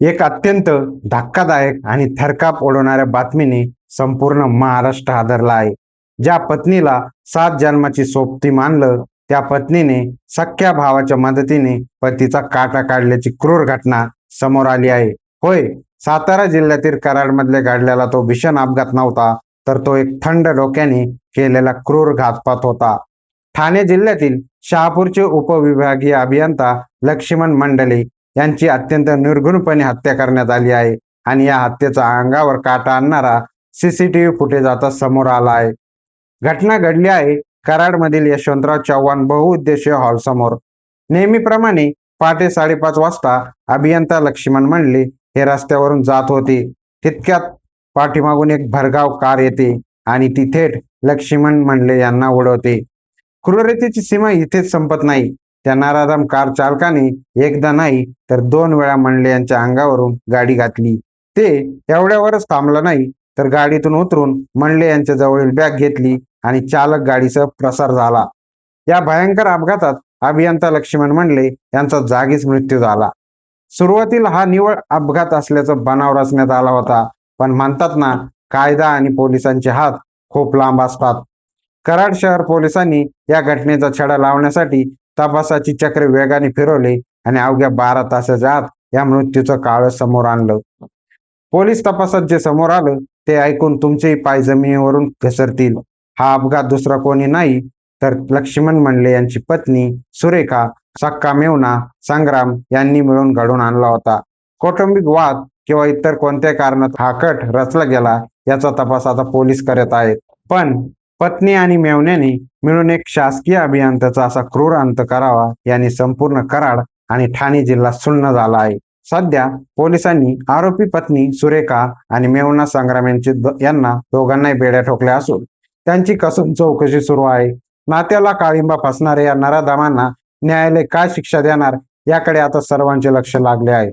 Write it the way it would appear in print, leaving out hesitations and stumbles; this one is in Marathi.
एक अत्यंत धक्कादायक आणि थरकाप उडवणाऱ्या बातमीने संपूर्ण महाराष्ट्र हादरला आहे. ज्या पत्नीला 7 जन्माची सोबती मानलं, त्या पत्नीने सख्ख्या भावाच्या मदतीने पतीचा काटा काढल्याची क्रूर घटना समोर आली आहे. होय, सातारा जिल्ह्यातील कराडमधले घडलेला तो भीषण अपघात नव्हता, तर तो एक थंड डोक्याने केलेला क्रूर घातपात होता. ठाणे जिल्ह्यातील शहापूरचे उपविभागीय अभियंता लक्ष्मण मंडले यांची अत्यंत निर्घृणपणे हत्या करण्यात आली आहे आणि या हत्येचा अंगावर काटा आणणारा सीसीटीव्ही फुटेज आता समोर आला आहे. घटना घडली आहे कराडमधील यशवंतराव चव्हाण बहुउद्देशीय हॉल समोर. नेहमीप्रमाणे पहाटे 5:30 वाजता अभियंता लक्ष्मण मंडले हे रस्त्यावरून जात होते. तितक्यात पाठीमागून एक भरधाव कार येते आणि ती थेट लक्ष्मण मंडले यांना उडवते. क्रूरतेची सीमा इथेच संपत नाही. त्या नराधम कार चालकाने एकदा नाही तर 2 वेळा मंडले यांच्या अंगावरून गाडी घातली. ते एवढ्यावरच थांबला नाही, तर गाडीतून उतरून मंडले यांच्या जवळील बॅग घेतली आणि चालक गाडीसह प्रसार झाला. या भयंकर अपघातात अभियंता लक्ष्मण मंडले यांचा जागीच मृत्यू झाला. सुरुवातीला हा निव्वळ अपघात असल्याचा बनाव रचण्यात आला होता, पण म्हणतात ना, कायदा आणि पोलिसांचे हात खूप लांब असतात. कराड शहर पोलिसांनी या घटनेचा छडा लावण्यासाठी तपासाची चक्रे वेगाने फिरवले आणि अवघ्या 12 तासाच्या आत या मृत्यूचं काळ समोर आणलं. पोलीस तपासात जे समोर आलं ते ऐकून तुमचेही पाय जमिनीवरून घसरतील. हा अपघात दुसरा कोणी नाही तर लक्ष्मण मंडले यांची पत्नी सुरेखा, सक्का मेव्हणा संग्राम यांनी मिळून घडून आणला होता. कौटुंबिक वाद किंवा इतर कोणत्या कारणात हा कट रचला गेला याचा तपास आता पोलीस करत आहेत. पण पत्नी आणि मेव्हण्याने मिळून एक शासकीय अभियंत्याचा असा क्रूर अंत करावा याने संपूर्ण कराड आणि ठाणे जिल्हा सुन्न झाला आहे. सध्या पोलिसांनी आरोपी पत्नी सुरेखा आणि मेव्हणा संग्राम यांना दोघांनाही बेड्या ठोकल्या असून त्यांची कसून चौकशी सुरू आहे. नात्याला काळिंबा फासणाऱ्या या नराधमांना न्यायालय काय शिक्षा देणार याकडे आता सर्वांचे लक्ष लागले आहे.